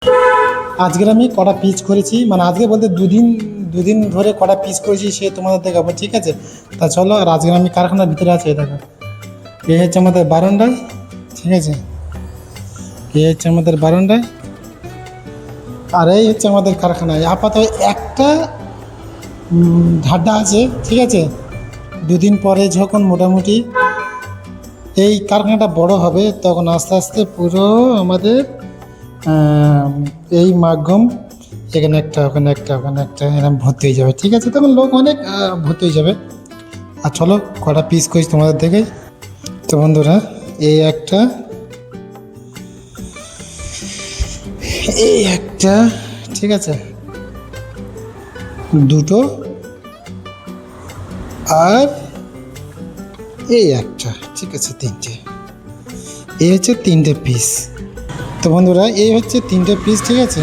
আজকের আমি কটা পিস করেছি, মানে আজকে বলতে দুদিন ধরে কটা পিস করেছি সে তোমাদের দেখাবো, ঠিক আছে? তা চলো। আর আজকে আমি কারখানার ভিতরে আছি, দেখো। এই হচ্ছে আমাদের বারান্দায়, ঠিক আছে? এই হচ্ছে আমাদের বারান্দায়, আর এই হচ্ছে আমাদের কারখানায়। আপাতত একটা ধাড্ডা আছে, ঠিক আছে? দুদিন পরে যখন মোটামুটি এই কারখানাটা বড় হবে, তখন আস্তে আস্তে পুরো আমাদের এই মাধ্যম এখানে একটা, ওখানে একটা, ওখানে একটা, এরকম ভর্তি হয়ে যাবে, ঠিক আছে? তখন লোক অনেক ভর্তি হয়ে যাবে। আর চলো কটা পিস করি তোমাদের দেখে। তো বন্ধুরা, এই একটা, এই একটা, ঠিক আছে, দুটো, আর এই একটা, ঠিক আছে, তিনটে। এই হচ্ছে তিনটে পিস। তো বন্ধুরা, এই হচ্ছে তিনটে পিস, ঠিক আছে?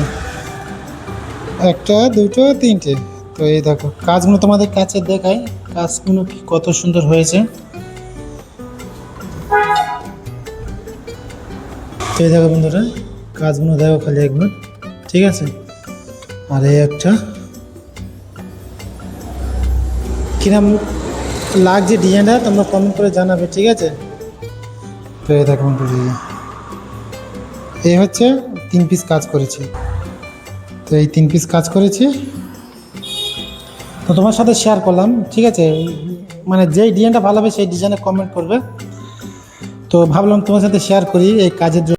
একটা, দুটো, তিনটে। তো এই দেখো কাজগুলো তোমাদের কাছে দেখাই, কাজগুলো কি কত সুন্দর হয়েছে। তো এই দেখো বন্ধুরা, কাজগুলো দেখো খালি একবার, ঠিক আছে? আর এই একটা, কিরম লাগছে ডিজাইনটা তোমরা কমেন্ট করে জানাবে, ঠিক আছে? তো এই দেখো বন্ধুরা, এই হচ্ছে 3 পিস কাজ করেছি। তো এই 3 পিস কাজ করেছি, তো তোমার সাথে শেয়ার করলাম, ঠিক আছে? মানে যেই ডিজাইনটা ভালো হবে সেই ডিজাইনে কমেন্ট করবে। তো ভাবলাম তোমার সাথে শেয়ার করি এই কাজের জন্য।